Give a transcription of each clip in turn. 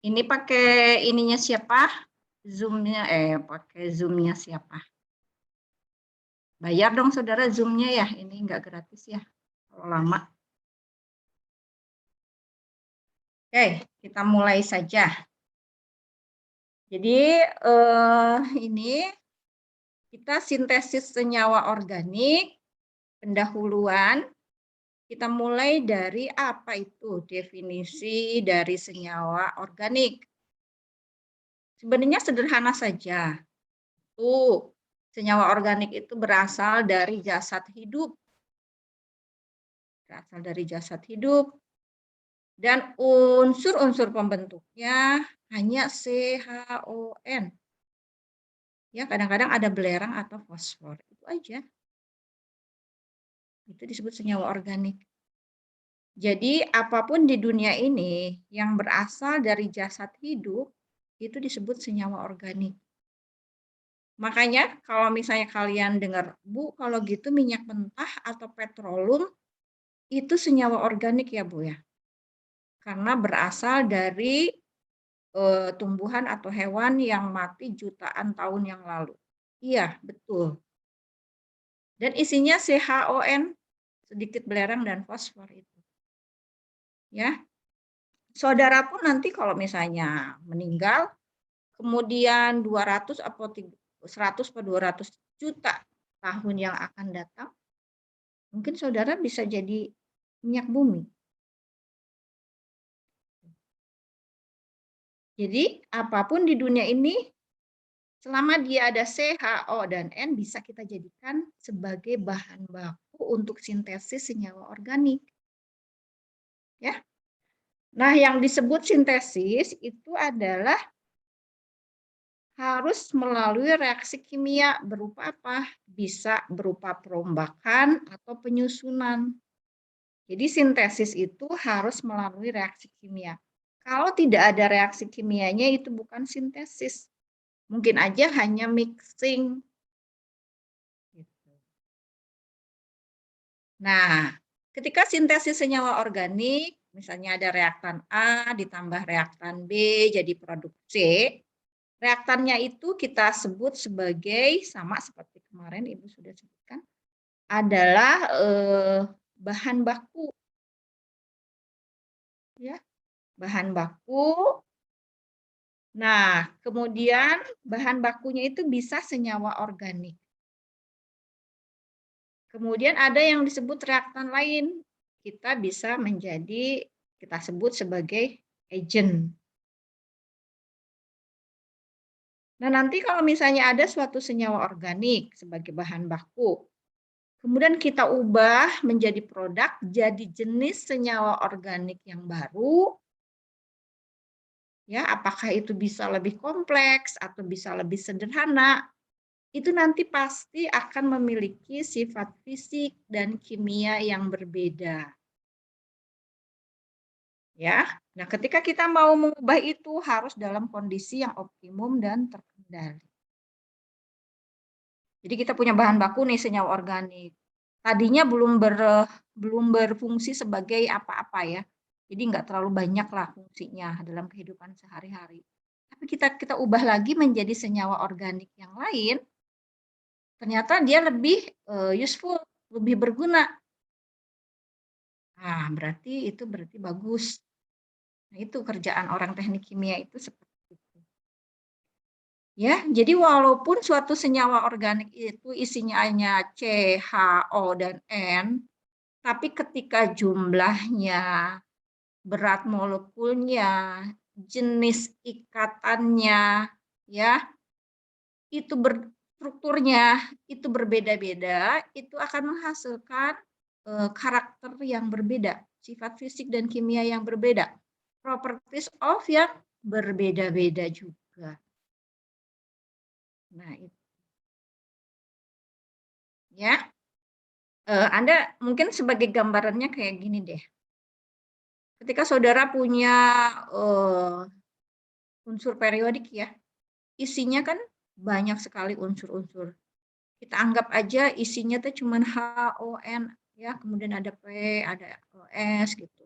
Ini pakai ininya siapa? Zoom-nya, pakai Zoom-nya siapa? Bayar dong saudara Zoom-nya ya, ini nggak gratis ya, kalau lama. Oke, kita mulai saja. Jadi ini kita sintesis senyawa organik, pendahuluan. Kita mulai dari apa itu definisi dari senyawa organik. Sebenarnya sederhana saja. Senyawa organik itu berasal dari jasad hidup. Berasal dari jasad hidup. Dan unsur-unsur pembentuknya hanya CHON. Ya, kadang-kadang ada belerang atau fosfor. Itu aja. Itu disebut senyawa organik. Jadi apapun di dunia ini yang berasal dari jasad hidup itu disebut senyawa organik. Makanya kalau misalnya kalian dengar, Bu, kalau gitu minyak mentah atau petroleum itu senyawa organik ya, Bu ya. Karena berasal dari tumbuhan atau hewan yang mati jutaan tahun yang lalu. Iya, betul. Dan isinya CHON, sedikit belerang dan fosfor itu. Ya. Saudara pun nanti kalau misalnya meninggal, kemudian 200 atau 100 atau 200 juta tahun yang akan datang, mungkin saudara bisa jadi minyak bumi. Jadi apapun di dunia ini, selama dia ada C, H, O, dan N, bisa kita jadikan sebagai bahan baku untuk sintesis senyawa organik. Ya. Nah, yang disebut sintesis itu adalah harus melalui reaksi kimia berupa apa? Bisa berupa perombakan atau penyusunan. Jadi sintesis itu harus melalui reaksi kimia. Kalau tidak ada reaksi kimianya itu bukan sintesis. Mungkin aja hanya mixing. Nah, ketika sintesis senyawa organik, misalnya ada reaktan A ditambah reaktan B jadi produk C, reaktannya itu kita sebut sebagai, sama seperti kemarin Ibu sudah sebutkan, adalah bahan baku. Ya, bahan baku. Nah, kemudian bahan bakunya itu bisa senyawa organik. Kemudian ada yang disebut reaktan lain. Kita bisa menjadi, kita sebut sebagai agent. Nah, nanti kalau misalnya ada suatu senyawa organik sebagai bahan baku, kemudian kita ubah menjadi produk, jadi jenis senyawa organik yang baru, ya, apakah itu bisa lebih kompleks atau bisa lebih sederhana, itu nanti pasti akan memiliki sifat fisik dan kimia yang berbeda. Ya. Nah, ketika kita mau mengubah itu harus dalam kondisi yang optimum dan terkendali. Jadi kita punya bahan baku nih senyawa organik. Tadinya belum berfungsi sebagai apa-apa ya. Jadi nggak terlalu banyak lah fungsinya dalam kehidupan sehari-hari. Tapi kita ubah lagi menjadi senyawa organik yang lain, ternyata dia lebih useful, lebih berguna. Nah, itu berarti bagus. Nah, itu kerjaan orang teknik kimia itu seperti itu. Ya, jadi walaupun suatu senyawa organik itu isinya hanya C, H, O, dan N, tapi ketika jumlahnya, berat molekulnya, jenis ikatannya, ya, itu strukturnya itu berbeda-beda, itu akan menghasilkan karakter yang berbeda, sifat fisik dan kimia yang berbeda, properties of yang berbeda-beda juga. Nah, itu ya. Anda mungkin sebagai gambarannya kayak gini deh. Ketika saudara punya unsur periodik ya, isinya kan banyak sekali unsur-unsur. Kita anggap aja isinya tuh cuma HON ya, kemudian ada P, ada S gitu.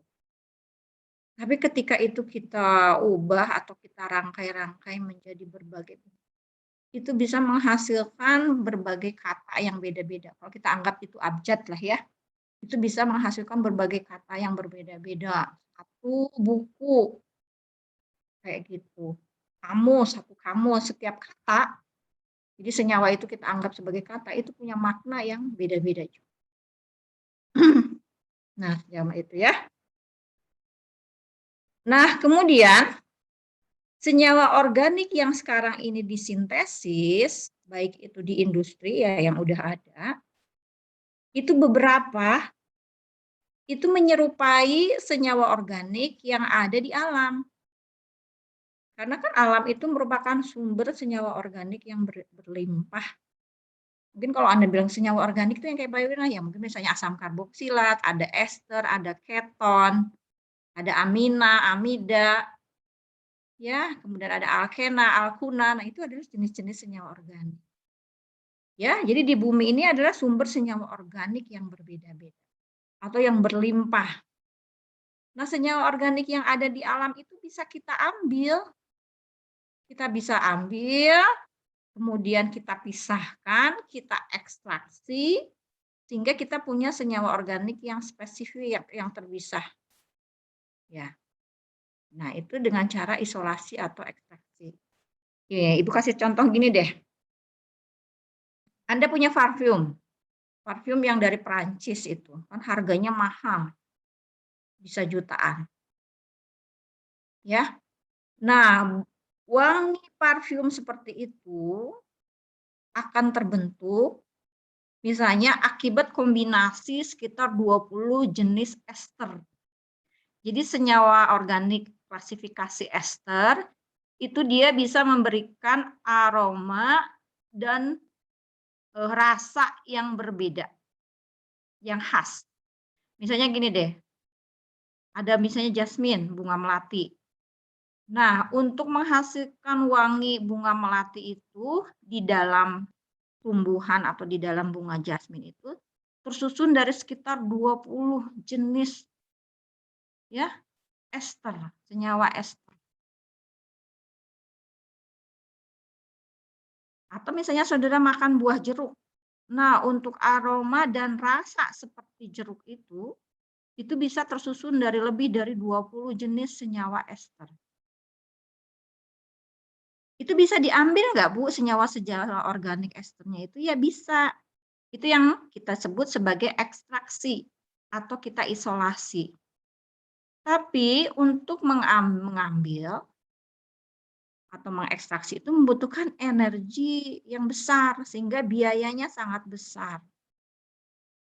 Tapi ketika itu kita ubah atau kita rangkai-rangkai menjadi berbagai, itu bisa menghasilkan berbagai kata yang beda-beda. Kalau kita anggap itu abjad lah ya, itu bisa menghasilkan berbagai kata yang berbeda-beda. Satu buku, kayak gitu. Kamus, satu kamus, setiap kata, jadi senyawa itu kita anggap sebagai kata, itu punya makna yang beda-beda juga. Nah, senyawa itu ya. Nah, kemudian senyawa organik yang sekarang ini disintesis, baik itu di industri ya yang udah ada, itu beberapa itu menyerupai senyawa organik yang ada di alam. Karena kan alam itu merupakan sumber senyawa organik yang berlimpah. Mungkin kalau Anda bilang senyawa organik itu yang kayak biologis ya mungkin misalnya asam karboksilat, ada ester, ada keton, ada amina, amida, ya, kemudian ada alkena, alkuna. Nah, itu adalah jenis-jenis senyawa organik. Ya, jadi di bumi ini adalah sumber senyawa organik yang berbeda-beda atau yang berlimpah. Nah, senyawa organik yang ada di alam itu bisa kita ambil. Kita bisa ambil, kemudian kita pisahkan, kita ekstraksi, sehingga kita punya senyawa organik yang spesifik, yang terpisah. Ya. Nah, itu dengan cara isolasi atau ekstraksi. Oke, Ibu kasih contoh gini deh. Anda punya parfum, parfum yang dari Perancis itu, kan harganya mahal, bisa jutaan. Ya. Nah, wangi parfum seperti itu akan terbentuk misalnya akibat kombinasi sekitar 20 jenis ester. Jadi senyawa organik klasifikasi ester itu dia bisa memberikan aroma dan rasa yang berbeda, yang khas. Misalnya gini deh, ada misalnya jasmin, bunga melati. Nah, untuk menghasilkan wangi bunga melati itu di dalam tumbuhan atau di dalam bunga jasmin itu tersusun dari sekitar 20 jenis ya ester, senyawa ester. Atau misalnya saudara makan buah jeruk. Nah, untuk aroma dan rasa seperti jeruk itu bisa tersusun dari lebih dari 20 jenis senyawa ester. Itu bisa diambil nggak Bu senyawa-senyawa organik esternya itu? Ya bisa. Itu yang kita sebut sebagai ekstraksi atau kita isolasi. Tapi untuk mengambil atau mengekstraksi itu membutuhkan energi yang besar sehingga biayanya sangat besar.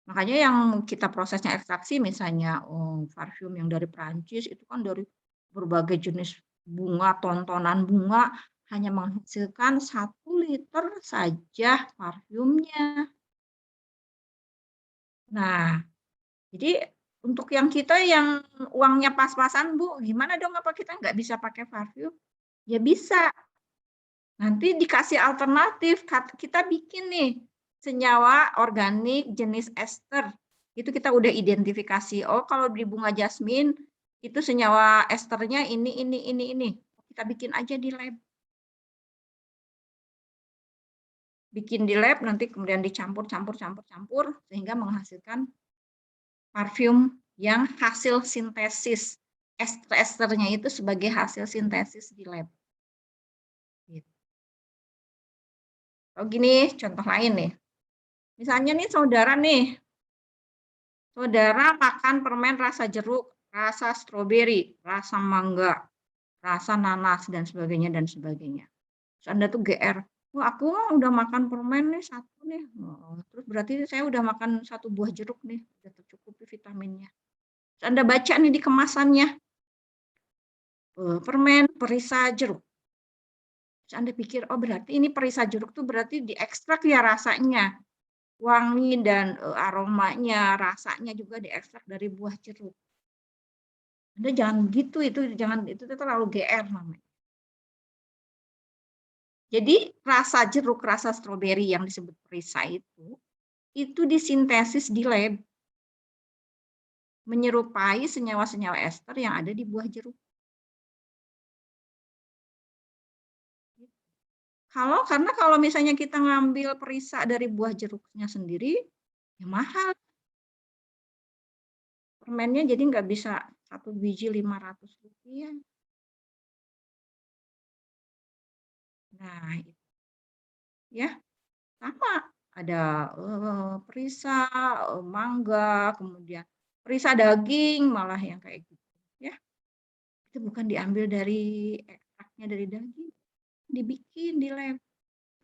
Makanya yang kita prosesnya ekstraksi misalnya parfum yang dari Prancis itu kan dari berbagai jenis bunga, tontonan bunga hanya menghasilkan 1 liter saja parfumnya. Nah, jadi untuk yang kita yang uangnya pas-pasan Bu, gimana dong apa kita nggak bisa pakai parfum? Ya bisa. Nanti dikasih alternatif, kita bikin nih senyawa organik jenis ester. Itu kita udah identifikasi. Oh, kalau di bunga jasmin itu senyawa esternya ini. Kita bikin aja di lab. Bikin di lab nanti kemudian dicampur sehingga menghasilkan parfum yang hasil sintesis. Esternya itu sebagai hasil sintesis di lab. Gitu. Oh gini, contoh lain nih. Misalnya nih saudara makan permen rasa jeruk, rasa stroberi, rasa mangga, rasa nanas dan sebagainya dan sebagainya. Terus Anda tuh GR, wah aku udah makan permen nih satu nih, terus berarti saya udah makan 1 buah jeruk nih, udah tercukupi vitaminnya. Terus Anda baca nih di kemasannya, permen perisa jeruk. Terus Anda pikir, oh berarti ini perisa jeruk tuh berarti diekstrak ya rasanya. Wangi dan aromanya, rasanya juga diekstrak dari buah jeruk. Anda jangan gitu, itu terlalu GR namanya. Jadi rasa jeruk, rasa stroberi yang disebut perisa itu disintesis di lab. menyerupai senyawa-senyawa ester yang ada di buah jeruk. Karena kalau misalnya kita ngambil perisa dari buah jeruknya sendiri, ya mahal. Permennya jadi nggak bisa 1 biji Rp500. Nah, ya sama. Ada perisa, mangga, kemudian perisa daging malah yang kayak gitu. Ya, itu bukan diambil dari ekstraknya dari daging, dibikin di lab,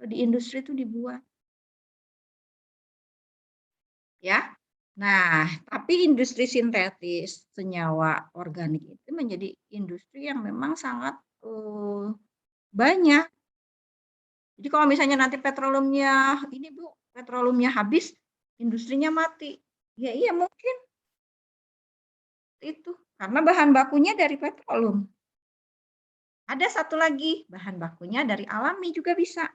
di industri itu dibuat. Ya. Nah, tapi industri sintetis senyawa organik itu menjadi industri yang memang sangat banyak. Jadi kalau misalnya nanti petroleumnya habis, industrinya mati. Ya iya mungkin itu karena bahan bakunya dari petroleum. Ada satu lagi, bahan bakunya dari alami juga bisa.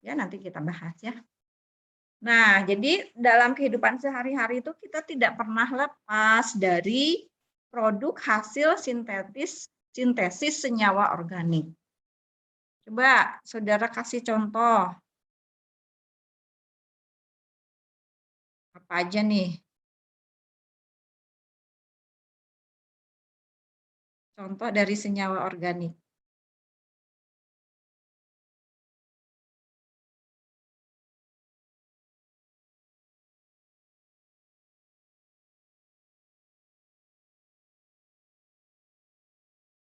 Ya nanti kita bahas ya. Nah, jadi dalam kehidupan sehari-hari itu kita tidak pernah lepas dari produk hasil sintesis senyawa organik. Coba saudara kasih contoh. Apa aja nih? Contoh dari senyawa organik.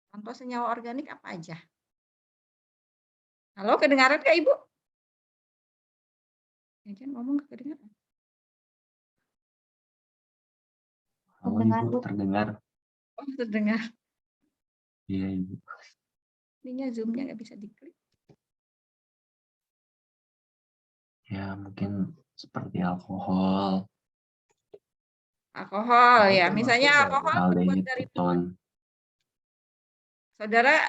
Contoh senyawa organik apa aja? Halo, kedengaran nggak Ibu? Jangan ngomong nggak kedengaran. Halo Ibu, terdengar. Oh, terdengar. Iya Ibu. Ininya Zoom-nya nggak bisa diklik. Ya mungkin seperti alkohol. Alkohol ya, misalnya alkohol terbuat Aldehid dari keton. Saudara,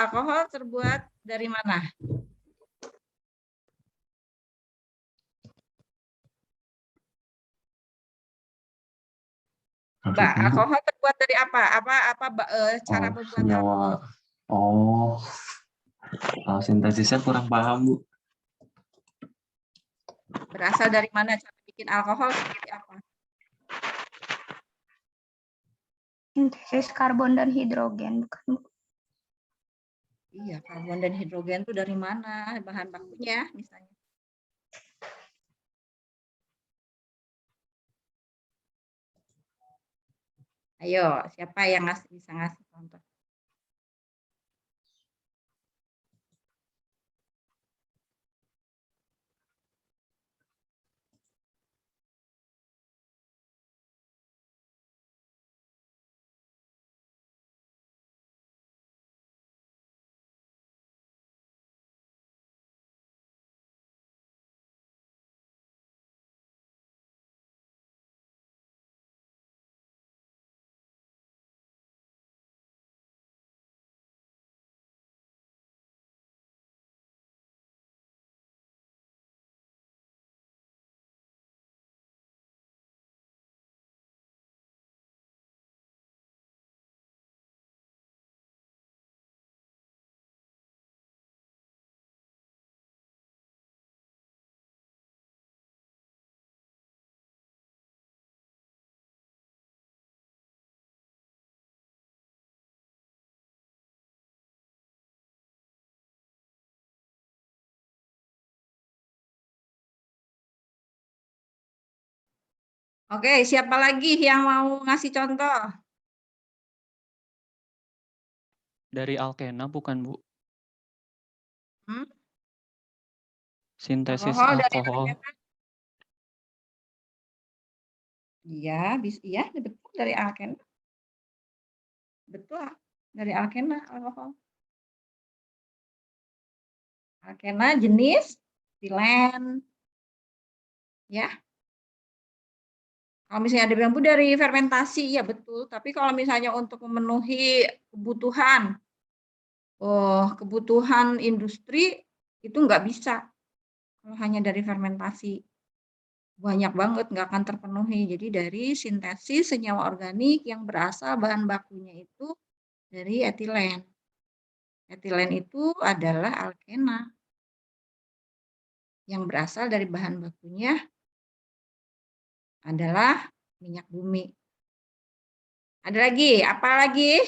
alkohol terbuat dari mana? Mbak, Maksudnya Bu? alkohol terbuat dari apa? Cara pembuatan? Senyawa. Kalau sintesisnya kurang paham Bu. Berasal dari mana cara bikin alkohol seperti apa? Sintesis karbon dan hidrogen, bukan Bu? Iya, karbon dan hidrogen itu dari mana bahan bakunya misalnya? Ayo, siapa yang bisa ngasih contoh? Oke, siapa lagi yang mau ngasih contoh? Dari alkena bukan Bu? Hmm? Sintesis Alkohol dari alkohol. alkena? Iya, iya, betul dari alkena. Betul, dari alkena alkohol. Alkena jenis etilen, ya. Kalau misalnya ada bilang Bu dari fermentasi, ya betul. Tapi kalau misalnya untuk memenuhi kebutuhan industri itu nggak bisa kalau hanya dari fermentasi. banyak banget, nggak akan terpenuhi. Jadi dari sintesis senyawa organik yang berasal bahan bakunya itu dari etilen. Etilen itu adalah alkena yang berasal dari bahan bakunya adalah minyak bumi. Ada lagi, apa lagi?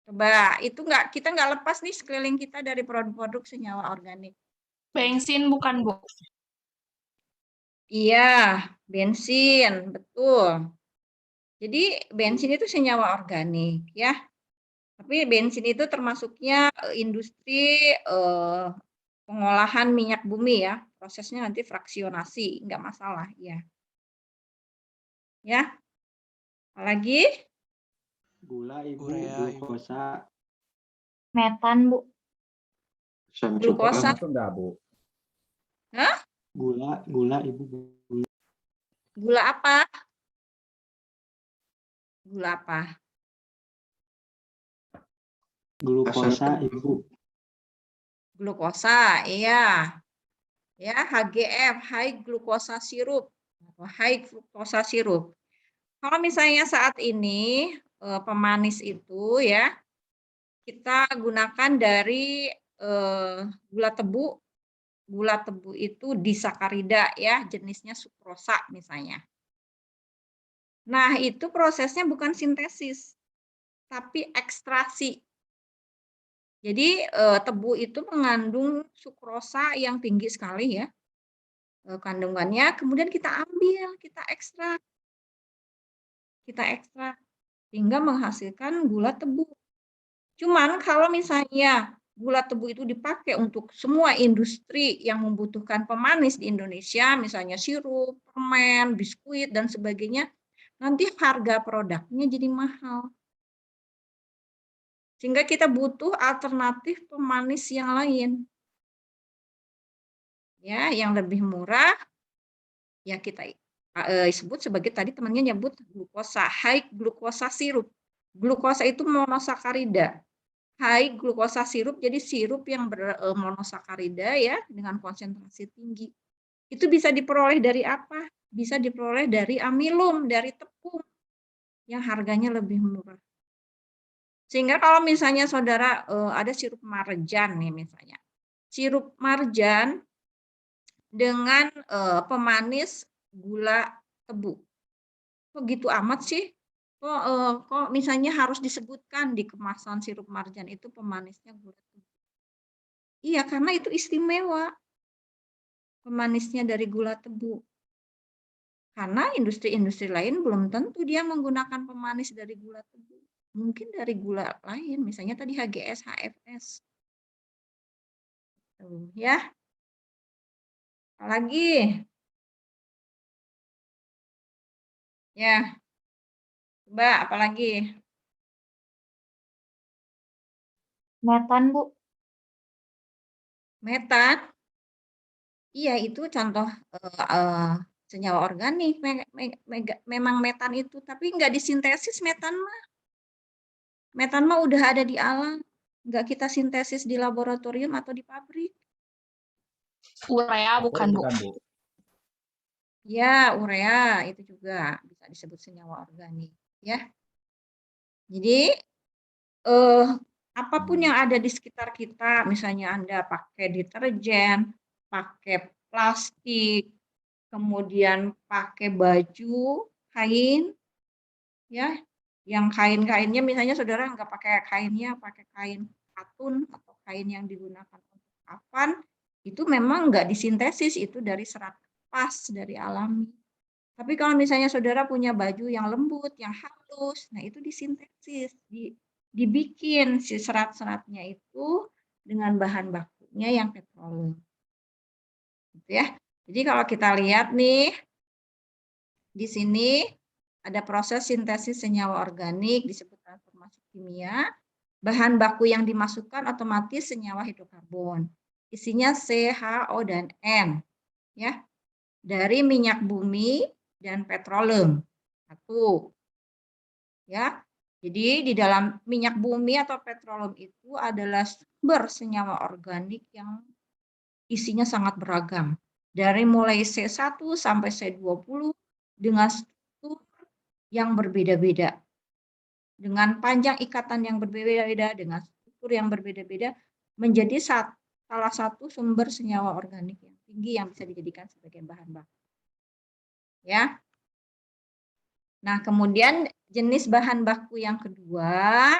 Coba, itu kita nggak lepas nih sekeliling kita dari produk-produk senyawa organik. Bensin bukan, Bu? Iya, bensin, betul. Jadi bensin itu senyawa organik ya. Tapi bensin itu termasuknya industri pengolahan minyak bumi ya. Prosesnya nanti fraksionasi, nggak masalah ya. Ya. Apalagi? Gula, Ibu, Urea, Ibu. glukosa. Metan, Bu. Glukosa. Itu enggak, Bu? Hah? Gula, Ibu. Gula apa? Gula apa? Glukosa, Ibu. Glukosa, iya. Ya, HGF, high glukosa sirup atau high glukosa sirup. Kalau misalnya saat ini pemanis itu ya kita gunakan dari gula tebu. Gula tebu itu disakarida ya, jenisnya sukrosa misalnya. Nah, itu prosesnya bukan sintesis, tapi ekstraksi. Jadi tebu itu mengandung sukrosa yang tinggi sekali ya kandungannya, kemudian kita ambil, kita ekstrak hingga menghasilkan gula tebu. Cuman kalau misalnya gula tebu itu dipakai untuk semua industri yang membutuhkan pemanis di Indonesia, misalnya sirup, permen, biskuit, dan sebagainya, nanti harga produknya jadi mahal. Sehingga kita butuh alternatif pemanis yang lain. Ya, yang lebih murah, ya kita sebut sebagai tadi temannya nyebut glukosa, high glukosa sirup. Glukosa itu monosakarida. High glukosa sirup, jadi sirup yang bermonosakarida ya dengan konsentrasi tinggi. Itu bisa diperoleh dari apa? Bisa diperoleh dari amilum, dari tepung yang harganya lebih murah. Sehingga kalau misalnya saudara ada sirup marjan nih misalnya. Sirup marjan dengan pemanis gula tebu. Kok gitu amat sih? Kok misalnya harus disebutkan di kemasan sirup marjan itu pemanisnya gula tebu. Iya, karena itu istimewa. Pemanisnya dari gula tebu. Karena industri-industri lain belum tentu dia menggunakan pemanis dari gula tebu. Mungkin dari gula lain, misalnya tadi HGS, HFS. Tuh, ya. Apalagi? Ya. Coba apalagi? Metan, Bu. Metan. Iya, itu contoh senyawa organik. Memang metan itu, tapi nggak disintesis metan mah. Metan mah udah ada di alam. Nggak kita sintesis di laboratorium atau di pabrik. Urea bukan, Bu. Ya, urea itu juga bisa disebut senyawa organik. Ya. Jadi, apapun yang ada di sekitar kita, misalnya Anda pakai deterjen, pakai plastik, kemudian pakai baju kain, ya, yang kain-kainnya misalnya saudara nggak pakai kainnya, pakai kain katun atau kain yang digunakan untuk kafan, itu memang nggak disintesis, itu dari serat kapas, dari alami. Tapi kalau misalnya saudara punya baju yang lembut, yang halus, nah itu disintesis, dibikin si serat-seratnya itu dengan bahan bakunya yang petroleum. Gitu ya. Jadi kalau kita lihat nih, di sini ada proses sintesis senyawa organik disebut transformasi kimia. Bahan baku yang dimasukkan otomatis senyawa hidrokarbon. Isinya C, H, O, dan N. Ya. Dari minyak bumi dan petroleum. Satu. Ya. Jadi di dalam minyak bumi atau petroleum itu adalah sumber senyawa organik yang isinya sangat beragam dari mulai C1 sampai C20 dengan struktur yang berbeda-beda, dengan panjang ikatan yang berbeda-beda, dengan struktur yang berbeda-beda, menjadi salah satu sumber senyawa organik yang tinggi yang bisa dijadikan sebagai bahan baku. Ya. Nah, kemudian jenis bahan baku yang kedua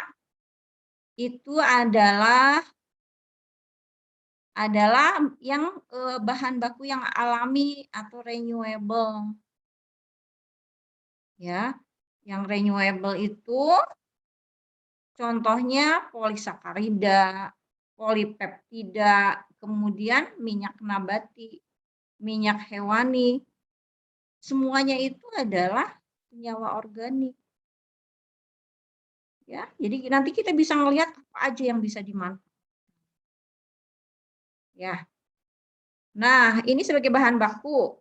itu adalah yang bahan baku yang alami atau renewable. Ya. Yang renewable itu contohnya polisakarida, polipeptida, kemudian minyak nabati, minyak hewani. Semuanya itu adalah senyawa organik. Ya, jadi nanti kita bisa melihat apa aja yang bisa dimanfaatkan. Ya. Nah, ini sebagai bahan baku.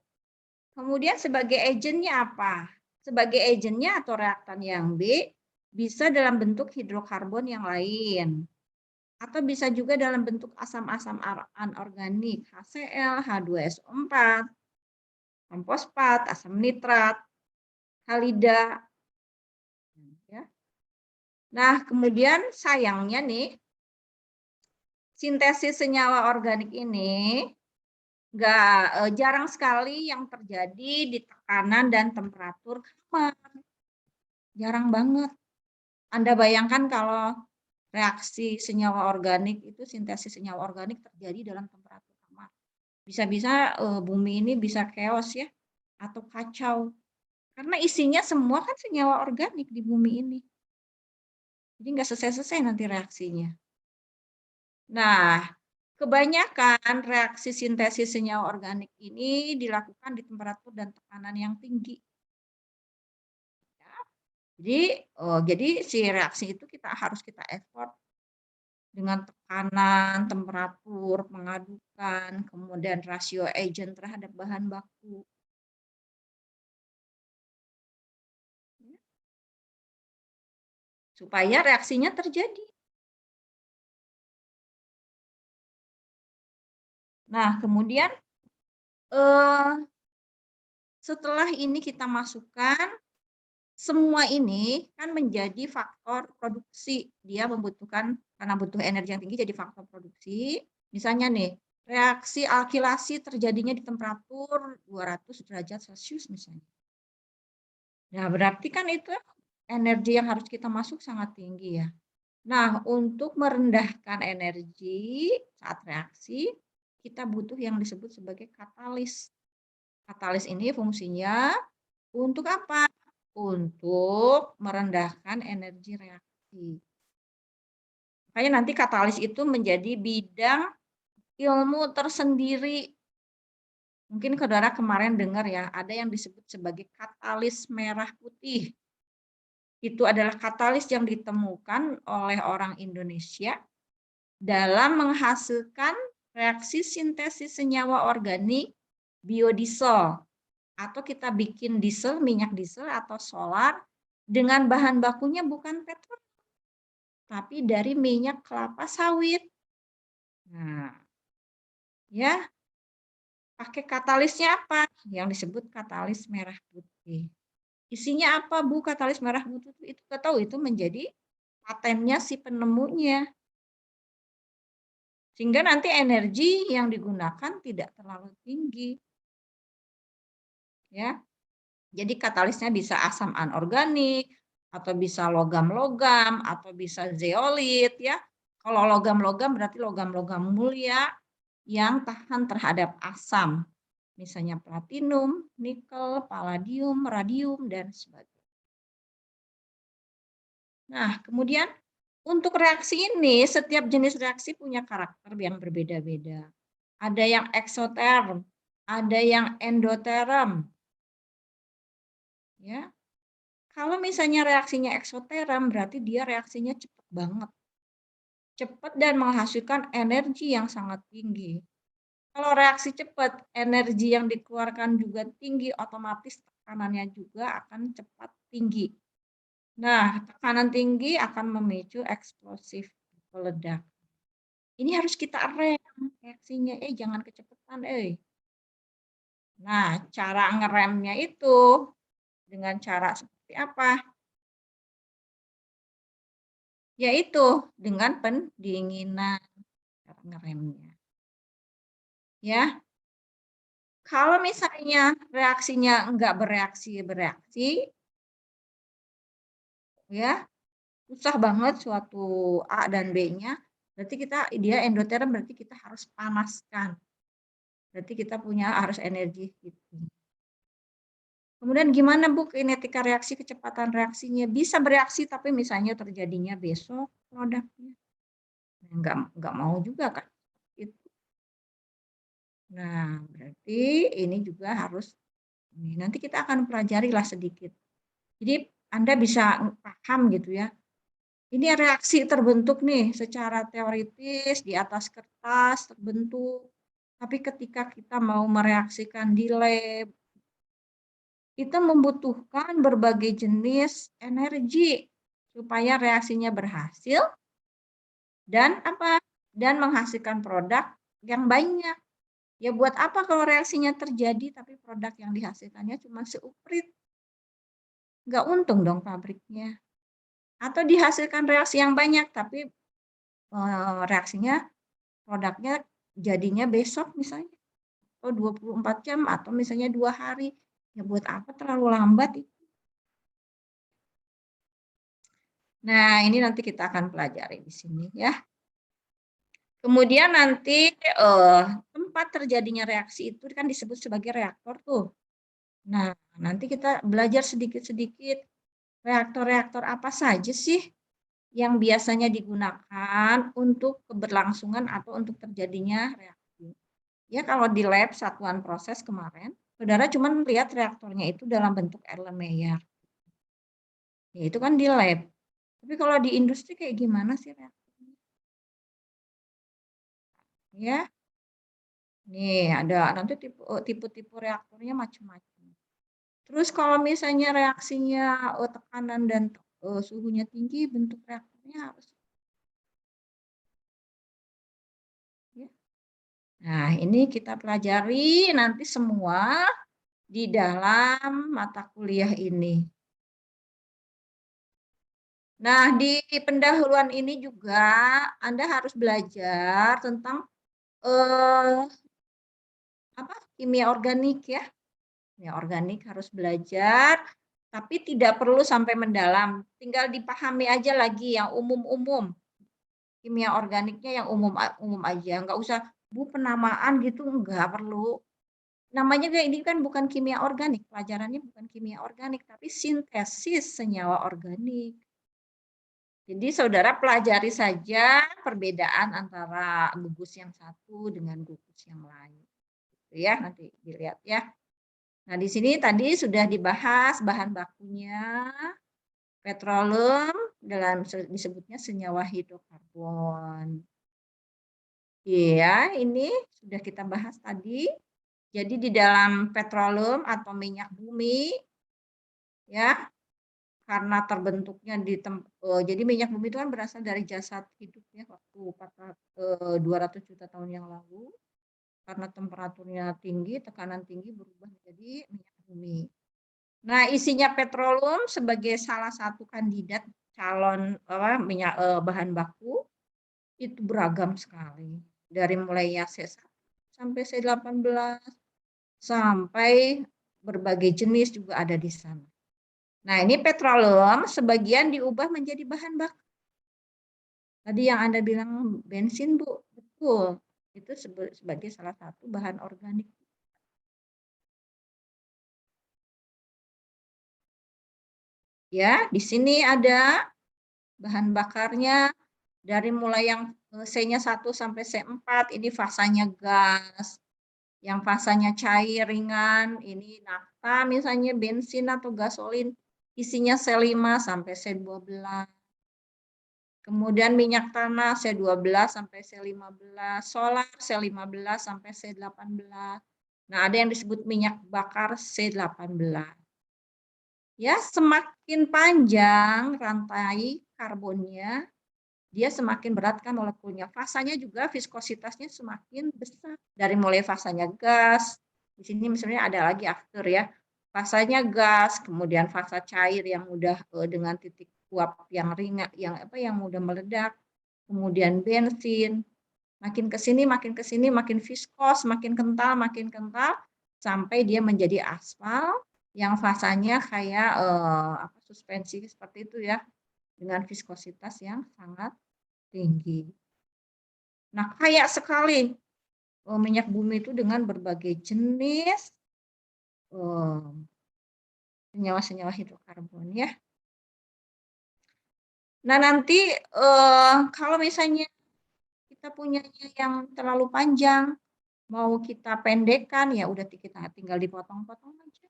Kemudian sebagai agennya apa? Sebagai agennya atau reaktan yang B bisa dalam bentuk hidrokarbon yang lain. Atau bisa juga dalam bentuk asam-asam anorganik, HCl, H2SO4, fosfat, asam nitrat, halida. Ya. Nah, kemudian sayangnya nih, sintesis senyawa organik ini jarang sekali yang terjadi di tekanan dan temperatur kamar. Jarang banget. Anda bayangkan kalau reaksi senyawa organik itu, sintesis senyawa organik terjadi dalam temperatur kamar. Bisa-bisa bumi ini bisa chaos ya, atau kacau. Karena isinya semua kan senyawa organik di bumi ini. Jadi nggak selesai-selesai nanti reaksinya. Nah, kebanyakan reaksi sintesis senyawa organik ini dilakukan di temperatur dan tekanan yang tinggi. Ya. Jadi si reaksi itu harus kita effort dengan tekanan, temperatur, pengadukan, kemudian rasio agent terhadap bahan baku. Supaya reaksinya terjadi. Nah, kemudian setelah ini kita masukkan, semua ini kan menjadi faktor produksi. Dia membutuhkan, karena butuh energi yang tinggi, jadi faktor produksi. Misalnya nih, reaksi alkilasi terjadinya di temperatur 200 derajat Celcius misalnya. Nah, berarti kan itu energi yang harus kita masuk sangat tinggi ya. Nah, untuk merendahkan energi saat reaksi, kita butuh yang disebut sebagai katalis. Katalis ini fungsinya untuk apa? Untuk merendahkan energi reaksi. Makanya nanti katalis itu menjadi bidang ilmu tersendiri. Mungkin saudara kemarin dengar ya, ada yang disebut sebagai katalis merah putih. Itu adalah katalis yang ditemukan oleh orang Indonesia dalam menghasilkan reaksi sintesis senyawa organik biodiesel. Atau kita bikin diesel, minyak diesel atau solar dengan bahan bakunya bukan petrol, tapi dari minyak kelapa sawit. Nah, ya, pakai katalisnya apa? Yang disebut katalis merah putih. Isinya apa, Bu? Katalis merah putih itu kita tahu itu menjadi patennya si penemunya. Sehingga nanti energi yang digunakan tidak terlalu tinggi. Ya. Jadi katalisnya bisa asam anorganik, atau bisa logam-logam, atau bisa zeolit ya. Kalau logam-logam berarti logam-logam mulia yang tahan terhadap asam. Misalnya platinum, nikel, palladium, radium, dan sebagainya. Nah, kemudian untuk reaksi ini, setiap jenis reaksi punya karakter yang berbeda-beda. Ada yang eksoterm, ada yang endoterm. Ya. Kalau misalnya reaksinya eksoterm, berarti dia reaksinya cepat banget. Cepat dan menghasilkan energi yang sangat tinggi. Kalau reaksi cepat, energi yang dikeluarkan juga tinggi, otomatis tekanannya juga akan cepat tinggi. Nah, tekanan tinggi akan memicu eksplosif, meledak. Ini harus kita rem reaksinya, jangan kecepatan, Nah, cara ngeremnya itu dengan cara seperti apa? Yaitu dengan pendinginan cara ngeremnya. Ya, kalau misalnya reaksinya enggak bereaksi, ya susah banget suatu A dan B-nya, berarti dia endoterm, berarti kita harus panaskan. Berarti kita harus energi gitu. Kemudian gimana Bu kinetika reaksi, kecepatan reaksinya? Bisa bereaksi tapi misalnya terjadinya besok produknya. Enggak mau juga kan. Itu. Nah, berarti ini juga harus nanti kita akan pelajari lah sedikit. Jadi Anda bisa paham gitu ya. Ini reaksi terbentuk nih secara teoritis di atas kertas terbentuk. Tapi ketika kita mau mereaksikan di lab, kita membutuhkan berbagai jenis energi supaya reaksinya berhasil dan menghasilkan produk yang banyak. Ya buat apa kalau reaksinya terjadi tapi produk yang dihasilkannya cuma seuprit? Nggak untung dong pabriknya. Atau dihasilkan reaksi yang banyak tapi reaksinya produknya jadinya besok misalnya atau 24 jam atau misalnya 2 hari. Ya buat apa terlalu lambat itu? Nah, ini nanti kita akan pelajari di sini ya. Kemudian nanti tempat terjadinya reaksi itu kan disebut sebagai reaktor tuh. Nah, nanti kita belajar sedikit-sedikit reaktor-reaktor apa saja sih yang biasanya digunakan untuk keberlangsungan atau untuk terjadinya reaksi. Ya, kalau di lab satuan proses kemarin, saudara cuma lihat reaktornya itu dalam bentuk Erlenmeyer. Ya, itu kan di lab. Tapi kalau di industri kayak gimana sih reaktornya? Ya, nih ada nanti tipe-tipe reaktornya macam-macam. Terus kalau misalnya reaksinya tekanan dan suhunya tinggi, bentuk reaktornya harus. Ya. Nah, ini kita pelajari nanti semua di dalam mata kuliah ini. Nah, di pendahuluan ini juga Anda harus belajar tentang kimia organik ya. Kimia organik harus belajar, tapi tidak perlu sampai mendalam. Tinggal dipahami aja lagi yang umum-umum. Kimia organiknya yang umum aja, nggak usah Bu penamaan gitu, nggak perlu. Namanya ini kan bukan kimia organik, pelajarannya bukan kimia organik, tapi sintesis senyawa organik. Jadi saudara pelajari saja perbedaan antara gugus yang satu dengan gugus yang lain. Ya, nanti dilihat ya. Nah, di sini tadi sudah dibahas bahan bakunya petroleum disebutnya senyawa hidrokarbon. Iya, ini sudah kita bahas tadi. Jadi di dalam petroleum atau minyak bumi ya, karena terbentuknya jadi minyak bumi itu kan berasal dari jasad hidup ya waktu 200 juta tahun yang lalu. Karena temperaturnya tinggi, tekanan tinggi berubah menjadi minyak bumi. Nah, isinya petroleum sebagai salah satu kandidat calon bahan baku itu beragam sekali. Dari mulai C1 sampai C18 sampai berbagai jenis juga ada di sana. Nah, ini petroleum sebagian diubah menjadi bahan baku. Tadi yang Anda bilang bensin, Bu, betul. Itu sebagai salah satu bahan organik. Ya, di sini ada bahan bakarnya dari mulai yang C-nya 1 sampai C4 ini fasanya gas. Yang fasanya cair ringan ini nafta misalnya bensin atau gasolin isinya C5 sampai C12. Kemudian minyak tanah C12 sampai C15, solar C15 sampai C18. Nah, ada yang disebut minyak bakar C18. Ya, semakin panjang rantai karbonnya, dia semakin berat kan molekulnya. Fasanya juga viskositasnya semakin besar. Dari mulai fasanya gas, Di sini misalnya ada lagi after ya. Fasanya gas, kemudian fasa cair yang udah dengan titik uap yang ringan, yang mudah meledak, kemudian bensin, makin ke sini, makin viskos, makin kental, sampai dia menjadi aspal yang fasanya kayak suspensi seperti itu ya, dengan viskositas yang sangat tinggi. Nah, kaya sekali minyak bumi itu dengan berbagai jenis senyawa-senyawa hidrokarbon ya. Nah, nanti kalau misalnya kita punyanya yang terlalu panjang, mau kita pendekkan ya udah kita tinggal dipotong-potong aja.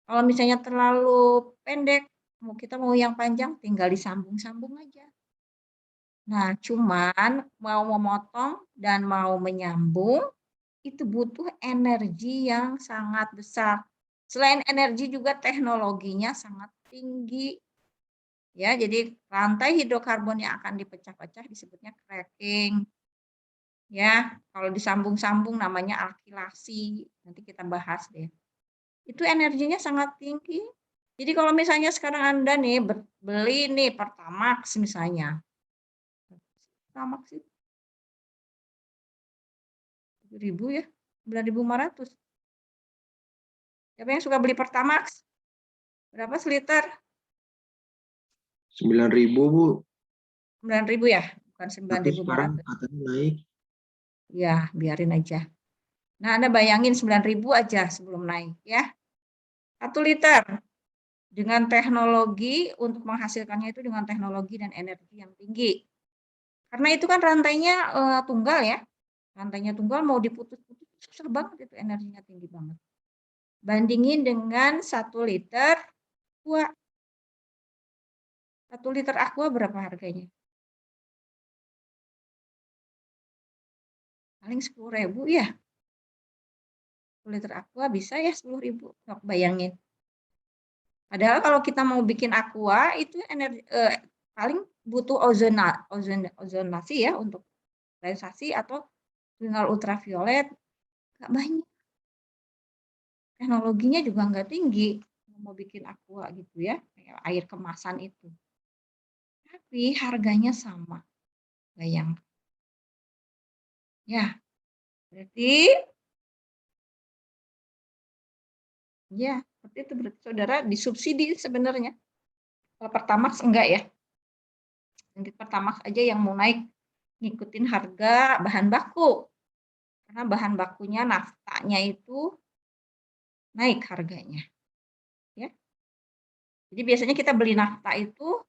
Kalau misalnya terlalu pendek, kita mau yang panjang tinggal disambung-sambung aja. Nah, cuman mau memotong dan mau menyambung itu butuh energi yang sangat besar. Selain energi juga teknologinya sangat tinggi. Ya, jadi rantai hidrokarbon yang akan dipecah-pecah disebutnya cracking. Ya, kalau disambung-sambung namanya alkilasi. Nanti kita bahas deh. Itu energinya sangat tinggi. Jadi kalau misalnya sekarang Anda nih beli nih Pertamax misalnya. Pertamax itu 7.000 ya, 9.500. Siapa yang suka beli Pertamax? Berapa seliter? 9.000 Bu. 9.000 ya, bukan Tapi sekarang 9.500. katanya naik. Ya, biarin aja. Nah, Anda bayangin 9.000 aja sebelum naik ya. 1 liter dengan teknologi untuk menghasilkannya itu dengan teknologi dan energi yang tinggi. Karena itu kan rantainya tunggal ya. Rantainya tunggal mau diputus-putus susah banget, itu energinya tinggi banget. Bandingin dengan 1 liter aqua. 1 liter aqua berapa harganya? Paling 10.000 ya. 1 liter aqua bisa ya 10.000. Bayangin. Padahal kalau kita mau bikin aqua itu energi paling butuh ozonasi ya untuk sterilisasi atau sinar ultraviolet, nggak banyak. Teknologinya juga nggak tinggi mau bikin aqua gitu ya, kayak air kemasan itu. Tapi harganya sama. Bayang. Ya, berarti ya, seperti itu berarti saudara disubsidi sebenarnya. Kalau Pertamax enggak ya. Nanti Pertamax aja yang mau naik ngikutin harga bahan baku. Karena bahan bakunya naftanya itu naik harganya. Ya. Jadi biasanya kita beli nafta itu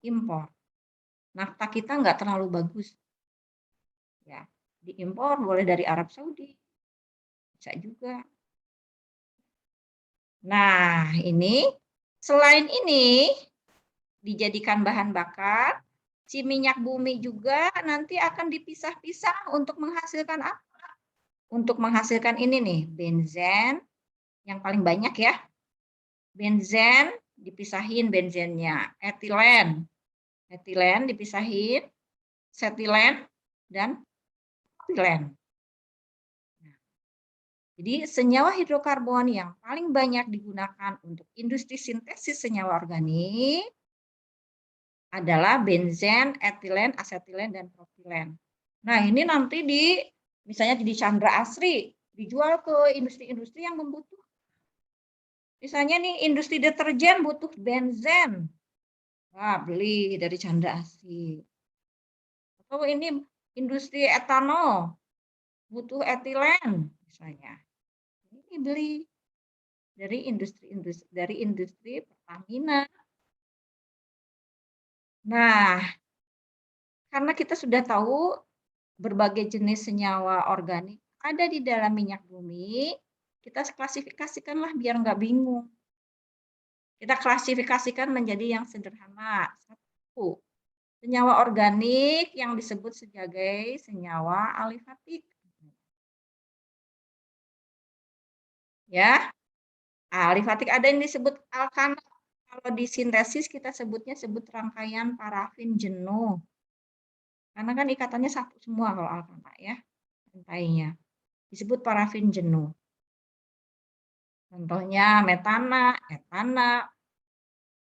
impor. Nafta kita enggak terlalu bagus. Ya, diimpor boleh dari Arab Saudi. Bisa juga. Nah, ini selain ini dijadikan bahan bakar, si minyak bumi juga nanti akan dipisah-pisah untuk menghasilkan apa? Untuk menghasilkan ini nih, benzen yang paling banyak ya. Benzen dipisahin benzennya, etilen. Etilen dipisahin, setilen dan propilen. Jadi senyawa hidrokarbon yang paling banyak digunakan untuk industri sintesis senyawa organik adalah benzen, etilen, asetilen, dan propilen. Nah, ini nanti misalnya di Chandra Asri dijual ke industri-industri yang membutuhkan. Misalnya nih industri deterjen butuh benzen. Wah, beli dari Chandra Asri. Atau ini industri etanol butuh etilen misalnya. Ini beli dari industri Pertamina. Nah, karena kita sudah tahu berbagai jenis senyawa organik ada di dalam minyak bumi, kita klasifikasikanlah biar nggak bingung. Kita klasifikasikan menjadi yang sederhana. 1, senyawa organik yang disebut sebagai senyawa alifatik. Ya, alifatik ada yang disebut alkanat. Kalau di sintesis kita sebut rangkaian parafin jenuh. Karena kan ikatannya satu semua kalau alkanat ya, rantainya. Disebut parafin jenuh. Contohnya metana, etana,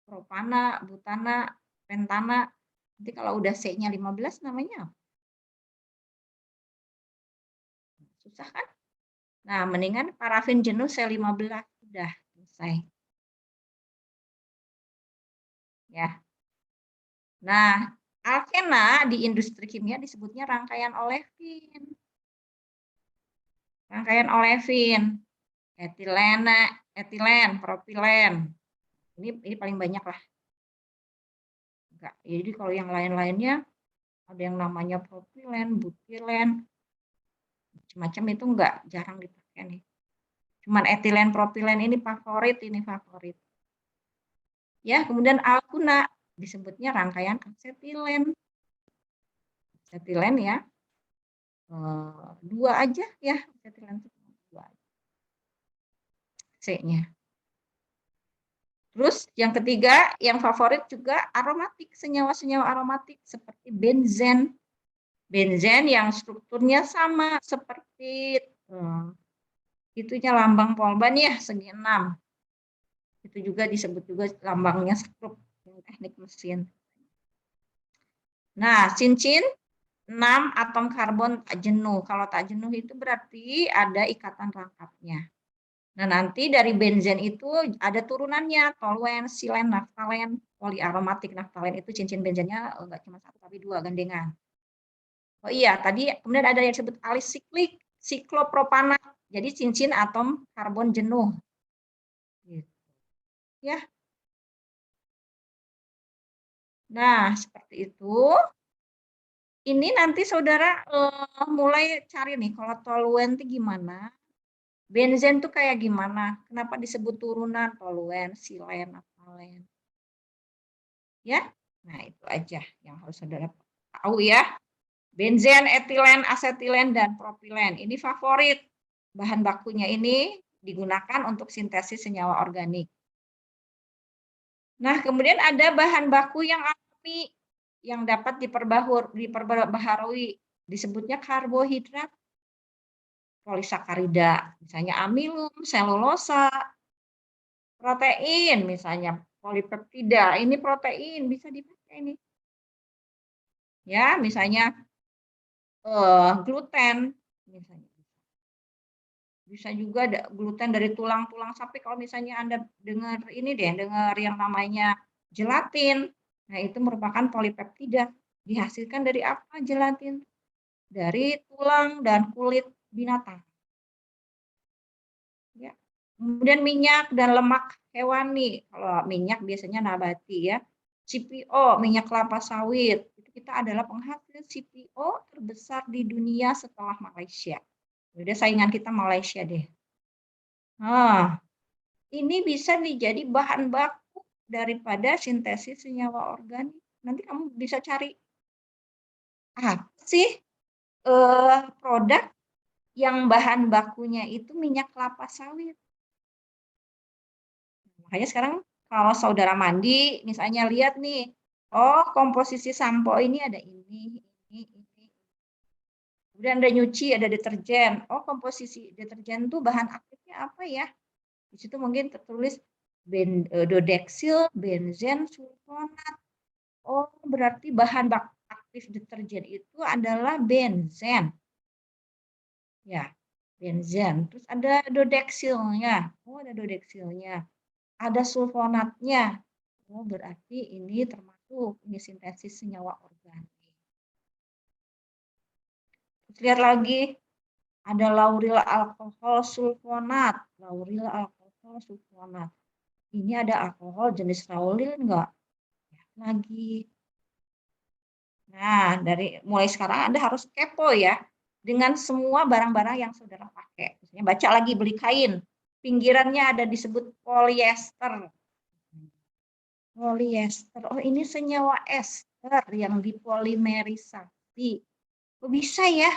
propana, butana, pentana. Nanti kalau udah C-nya 15 namanya apa? Susah kan? Nah, mendingan parafin jenuh C15 udah selesai. Ya. Nah, alkena di industri kimia disebutnya rangkaian olefin. Rangkaian olefin. Etilen, propilen. Ini paling banyak lah. Enggak. Jadi kalau yang lain-lainnya ada yang namanya propilen, butilen, macam-macam itu enggak, jarang dipakai nih. Cuman etilen, propilen ini favorit. Ya, kemudian alkuna disebutnya rangkaian asetilen. Asetilen ya. 2 aja ya, asetilen 2 C-nya. Terus yang ketiga, yang favorit juga aromatik, senyawa-senyawa aromatik seperti benzen. Benzen yang strukturnya sama seperti itunya lambang polban ya, segi 6. Itu juga disebut juga lambangnya skrup, teknik mesin. Nah, cincin 6 atom karbon tak jenuh. Kalau tak jenuh itu berarti ada ikatan rangkapnya. Nah, nanti dari benzen itu ada turunannya, toluen, silen, naftalen, poliaromatik. Naftalen itu cincin benzennya enggak cuma 1 tapi 2 gandengan. Oh iya, tadi kemudian ada yang disebut alisiklik, siklopropanat. Jadi cincin atom karbon jenuh. Gitu. Ya. Nah, seperti itu. Ini nanti saudara mulai cari nih, kalau toluen itu gimana? Benzen tuh kayak gimana? Kenapa disebut turunan toluen, silen, naftalen? Ya, nah itu aja yang harus saudara tahu ya. Benzen, etilen, asetilen, dan propilen. Ini favorit. Bahan bakunya ini digunakan untuk sintesis senyawa organik. Nah, kemudian ada bahan baku yang alami yang dapat diperbaharui. Disebutnya karbohidrat. Polisakarida, misalnya amilum, selulosa, protein, misalnya polipeptida, ini protein bisa dipakai ini. Ya, misalnya gluten, misalnya. Bisa juga ada gluten dari tulang-tulang sapi. Kalau misalnya Anda dengar ini deh, dengar yang namanya gelatin. Nah, itu merupakan polipeptida. Dihasilkan dari apa gelatin? Dari tulang dan kulit binatang. Ya. Kemudian minyak dan lemak hewani. Kalau minyak biasanya nabati ya. CPO, minyak kelapa sawit. Itu kita adalah penghasil CPO terbesar di dunia setelah Malaysia. Udah saingan kita Malaysia deh. Nah, ini bisa dijadi bahan baku daripada sintesis senyawa organik. Nanti kamu bisa cari apa sih produk yang bahan bakunya itu minyak kelapa sawit. Makanya sekarang kalau saudara mandi, misalnya lihat nih, oh komposisi sampo ini ada ini. Kemudian ada nyuci, ada deterjen. Oh komposisi deterjen itu bahan aktifnya apa ya? Di situ mungkin tertulis dodeksil, benzen, sulfonat. Oh berarti bahan aktif deterjen itu adalah benzen. Ya, benzen. Terus ada dodeksilnya. Oh ada dodeksilnya. Ada sulfonatnya. Oh, berarti ini termasuk ini sintesis senyawa organik. Lihat lagi, ada lauryl alkohol sulfonat. Lauryl alkohol sulfonat. Ini ada alkohol jenis lauryl enggak? Ya, lagi. Nah, dari mulai sekarang Anda harus kepo ya dengan semua barang-barang yang saudara pakai. Misalnya baca lagi beli kain, pinggirannya ada disebut polyester. Polyester. Oh, ini senyawa ester yang dipolimerisasi. Oh, bisa ya?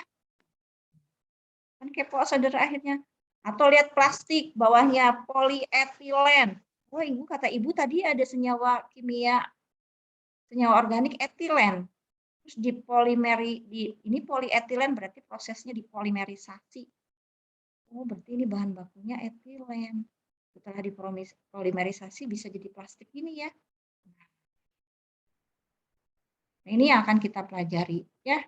Kan kepo saudara akhirnya. Atau lihat plastik, bawahnya polietilen. Oh, kata ibu tadi ada senyawa kimia, senyawa organik etilen. Terus ini polietilen berarti prosesnya dipolimerisasi. Oh, berarti ini bahan bakunya etilen. Setelah dipolimerisasi bisa jadi plastik ini ya. Nah, ini yang akan kita pelajari ya.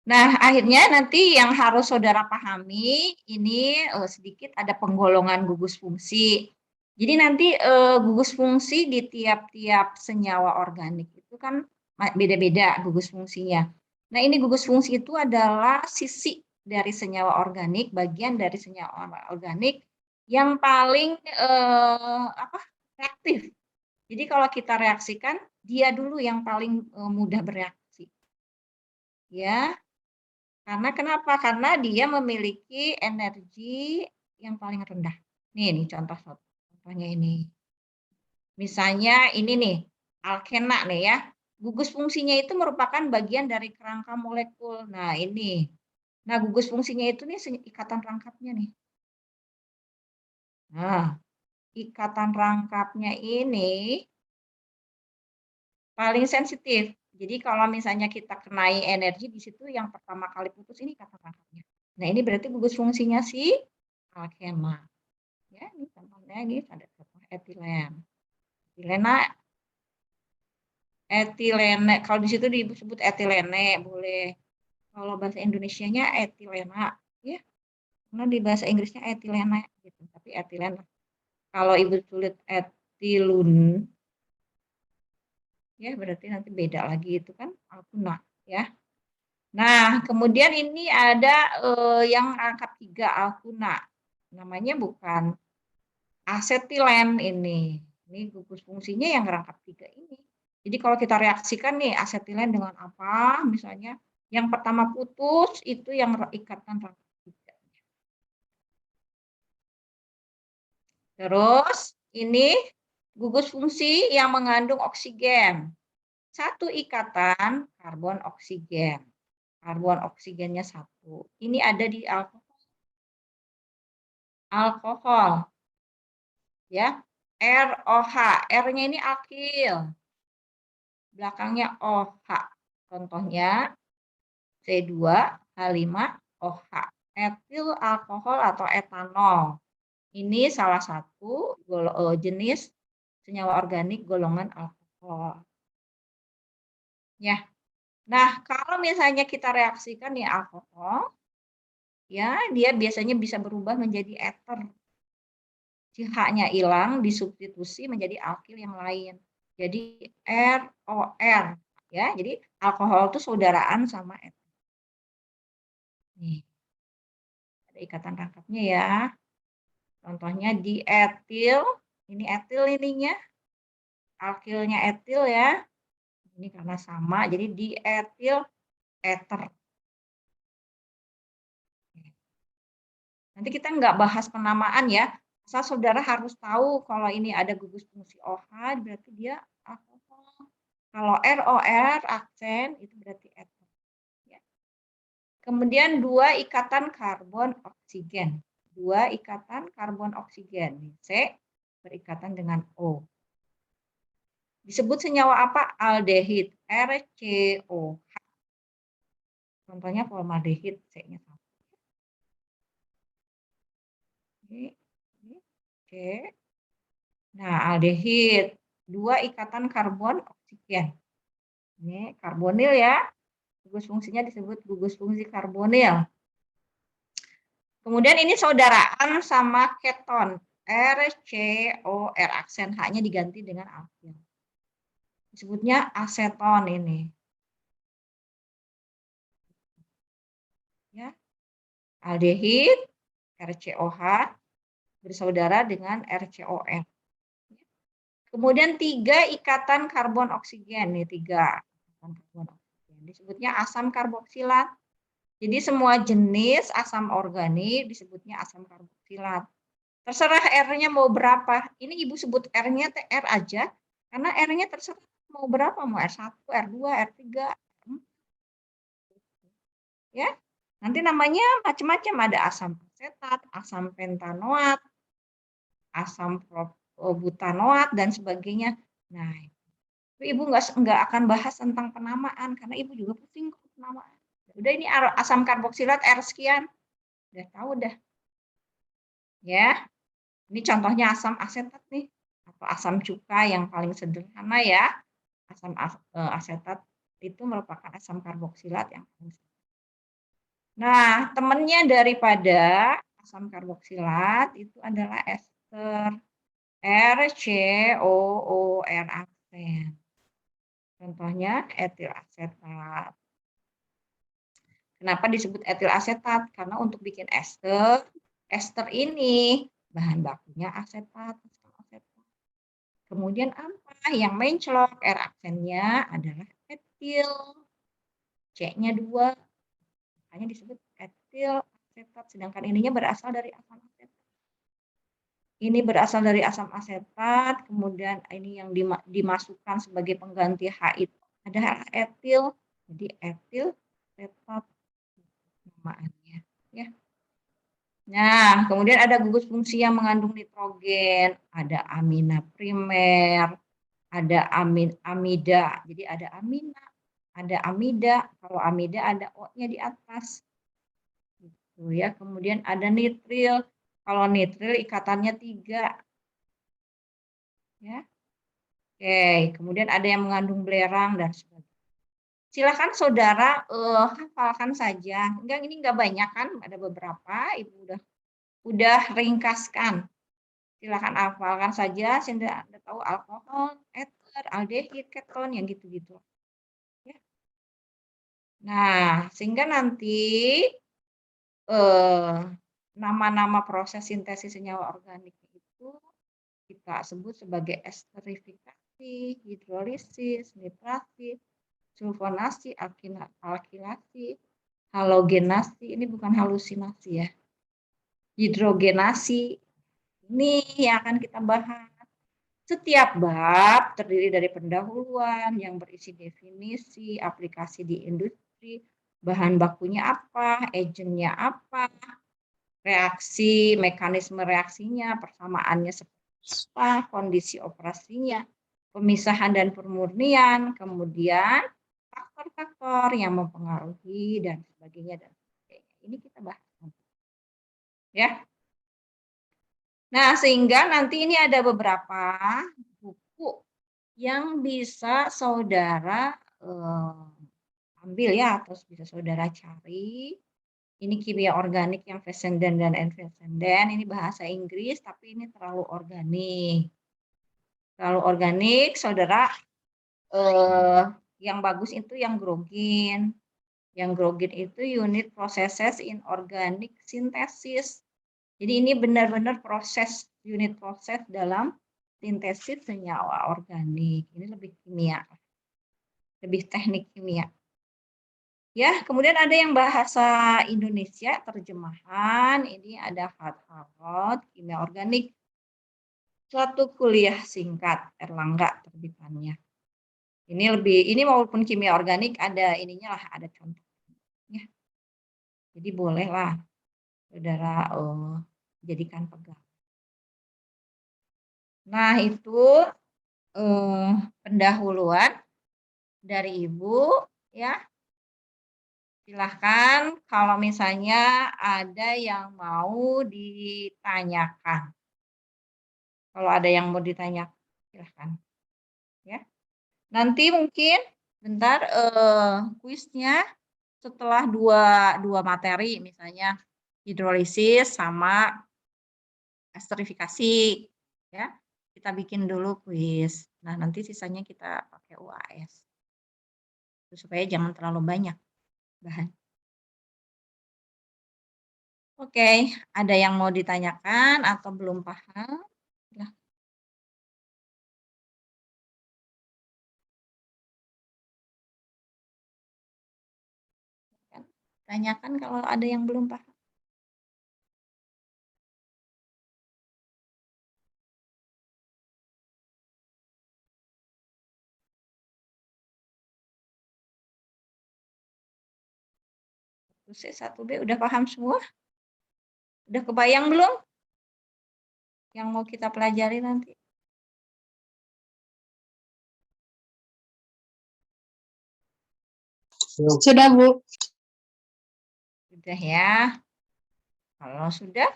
Nah, akhirnya nanti yang harus saudara pahami ini sedikit ada penggolongan gugus fungsi. Jadi nanti gugus fungsi di tiap-tiap senyawa organik itu kan beda-beda gugus fungsinya. Nah, ini gugus fungsi itu adalah sisi dari senyawa organik, bagian dari senyawa organik yang paling reaktif. Jadi kalau kita reaksikan, dia dulu yang paling mudah bereaksi. Ya. Karena kenapa? Karena dia memiliki energi yang paling rendah. Nih contohnya ini. Misalnya ini nih, alkena nih ya. Gugus fungsinya itu merupakan bagian dari kerangka molekul. Nah, ini. Nah, gugus fungsinya itu nih ikatan rangkapnya nih. Nah, ikatan rangkapnya ini paling sensitif. Jadi kalau misalnya kita kenai energi di situ yang pertama kali putus ini ikatan rangkapnya. Nah, ini berarti gugus fungsinya si alkena. Ya, ini contohnya ini ada contoh etilen. Etilene, kalau di situ disebut etilene boleh. Kalau bahasa Indonesianya etilena, ya. Karena di bahasa Inggrisnya etilene gitu, tapi etilen. Kalau Ibu tulis etilun, ya berarti nanti beda lagi itu kan alkuna ya. Nah, kemudian ini ada yang rangkap 3 alkuna. Namanya bukan asetilen ini. Ini gugus fungsinya yang rangkap 3 ini. Jadi kalau kita reaksikan nih asetilen dengan apa? Misalnya yang pertama putus itu yang ikatan rangkap 3. Terus ini gugus fungsi yang mengandung oksigen. Satu ikatan karbon oksigen. Karbon oksigennya 1. Ini ada di alkohol. Ya. ROH. R-nya ini alkil. Belakangnya OH. Contohnya C2H5OH. Etil alkohol atau etanol. Ini salah satu jenis senyawa organik golongan alkohol. Ya. Nah, kalau misalnya kita reaksikan nih alkohol, ya dia biasanya bisa berubah menjadi eter. H-nya hilang, disubstitusi menjadi alkil yang lain. Jadi ROR, ya. Jadi alkohol itu saudaraan sama eter. Nih, ada ikatan rangkapnya ya. Contohnya di etil, ini etil ininya, alkilnya etil ya. Ini karena sama, jadi di etil eter. Nanti kita nggak bahas penamaan ya. Asal saudara harus tahu kalau ini ada gugus fungsi OH, berarti dia alkohol. Kalau ROR, aksen, itu berarti eter. Ya. Kemudian 2 ikatan karbon oksigen. 2 ikatan karbon oksigen. C berikatan dengan O. Disebut senyawa apa? Aldehid, RCOH. Contohnya formaldehid, C-nya sama. Oke. Nah, aldehid, 2 ikatan karbon oksigen. Ini karbonil ya. Gugus fungsinya disebut gugus fungsi karbonil. Kemudian ini saudaraan sama keton, RCOR, aksen H-nya diganti dengan alkil. Disebutnya aseton ini. Ya. Aldehid, RCOH bersaudara dengan RCON. Kemudian 3 ikatan karbon oksigen, nih 3 ikatan karbon oksigen. Disebutnya asam karboksilat. Jadi semua jenis asam organik disebutnya asam karboksilat. Terserah R-nya mau berapa. Ini Ibu sebut R-nya R aja, karena R-nya terserah mau berapa, mau R1, R2, R3, ya. Nanti namanya macam-macam, ada asam asetat, asam pentanoat, asam butanoat dan sebagainya. Nah, Ibu nggak akan bahas tentang penamaan karena Ibu juga pusing penamaan. Udah ini asam karboksilat R sekian. Udah tahu dah. Ya, ini contohnya asam asetat nih, atau asam cuka yang paling sederhana ya. Asetat itu merupakan asam karboksilat yang paling sederhana. Nah, temannya daripada asam karboksilat itu adalah ester RCOOR aksen. Contohnya etil asetat. Kenapa disebut etil asetat? Karena untuk bikin ester ini bahan bakunya asetat. Kemudian apa yang menclok? R aksennya adalah etil. C-nya 2. Makanya disebut etil asetat. Sedangkan ininya berasal dari asam asetat. Ini berasal dari asam asetat, kemudian ini yang dimasukkan sebagai pengganti H itu adalah etil. Jadi etil asetat namaannya, ya. Nah, kemudian ada gugus fungsi yang mengandung nitrogen, ada amina primer, ada amida. Jadi ada amina, ada amida. Kalau amida ada O-nya di atas. Gitu ya. Kemudian ada nitril. Kalau nitril ikatannya 3. Ya. Oke, kemudian ada yang mengandung belerang dan sebagainya. Silakan saudara hafalkan saja. Ini enggak banyak kan, ada beberapa. Ibu udah ringkaskan. Silakan hafalkan saja sehingga Anda tahu alkohol, eter, aldehid, keton yang gitu-gitu. Ya. Nah, sehingga nanti nama-nama proses sintesis senyawa organik itu kita sebut sebagai esterifikasi, hidrolisis, nitrasi, sulfonasi, alkilasi, halogenasi. Ini bukan halusinasi ya. Hidrogenasi. Ini yang akan kita bahas. Setiap bab terdiri dari pendahuluan yang berisi definisi, aplikasi di industri, bahan bakunya apa, agentnya apa, reaksi, mekanisme reaksinya, persamaannya seperti apa, kondisi operasinya, pemisahan dan pemurnian, kemudian faktor-faktor yang mempengaruhi dan sebagainya dan sebagainya. Ini kita bahas nanti. Ya. Nah, sehingga nanti ini ada beberapa buku yang bisa saudara ambil ya, atau bisa saudara cari. Ini kimia organik yang Fessenden dan Fessenden. Ini bahasa Inggris, tapi ini terlalu organik. Terlalu organik, saudara. Yang bagus itu yang Grogin. Yang Grogin itu unit processes in organic synthesis. Jadi ini benar-benar unit proses dalam sintesis senyawa organik. Ini lebih kimia, lebih teknik kimia. Ya, kemudian ada yang bahasa Indonesia terjemahan. Ini ada Harvard kimia organik. Suatu kuliah singkat Erlangga terbitannya. Ini maupun kimia organik ada ininya lah, ada contohnya. Jadi bolehlah saudara jadikan pegang. Nah, itu pendahuluan dari Ibu ya. Silahkan kalau misalnya ada yang mau ditanyakan. Kalau ada yang mau ditanyakan, silahkan. Ya. Nanti mungkin bentar kuisnya setelah dua materi misalnya hidrolisis sama esterifikasi ya. Kita bikin dulu kuis. Nah, nanti sisanya kita pakai UAS. Supaya jangan terlalu banyak bahan. Oke, ada yang mau ditanyakan atau belum paham? Nah. Tanyakan kalau ada yang belum paham. C1B udah paham semua? Udah kebayang belum? Yang mau kita pelajari nanti? Sudah, Bu. Sudah ya. Kalau sudah,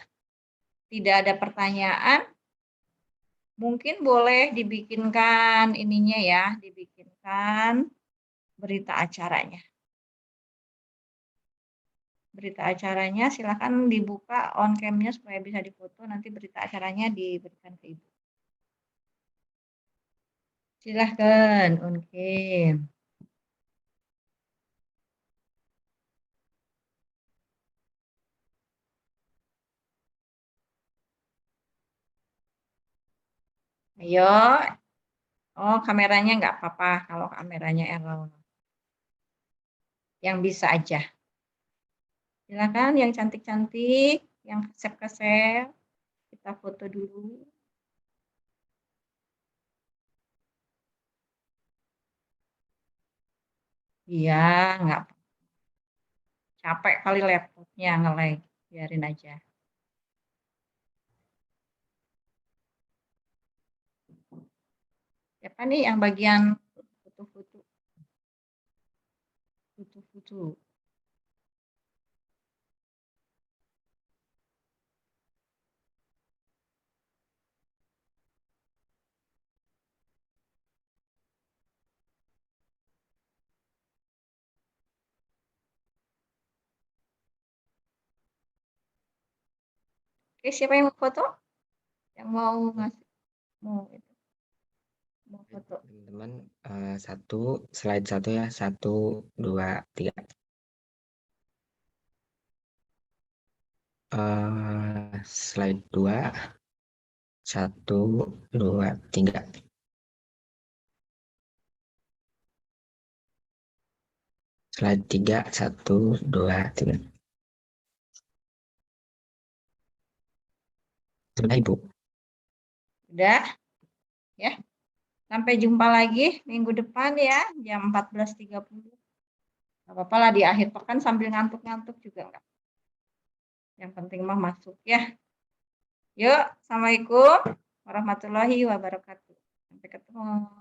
tidak ada pertanyaan, mungkin boleh dibikinkan ininya ya, dibikinkan berita acaranya. Berita acaranya silakan dibuka on cam-nya supaya bisa difoto, nanti berita acaranya diberikan ke Ibu. Silahkan on cam. Ayo. Oh, kameranya nggak apa-apa kalau kameranya error. Yang bisa aja. Silakan yang cantik-cantik, yang kesep-kesep, kita foto dulu. Iya, nggak apa-apa. Capek kali laptopnya nge-lag, biarin aja. Siapa nih yang bagian foto-foto? Foto-foto. Oke, siapa yang mau foto? Yang mau ngasih, mau foto. Teman-teman, slide satu ya, 1, 2, 3. Slide 2, 1, 2, 3. Slide 3, 1, 2, 3. Sudah, Ibu. Udah? Ya. Sampai jumpa lagi minggu depan ya, jam 14.30. Gak apa-apa lah di akhir pekan sambil ngantuk-ngantuk juga enggak. Yang penting mah masuk ya. Yuk, Assalamualaikum warahmatullahi wabarakatuh. Sampai ketemu.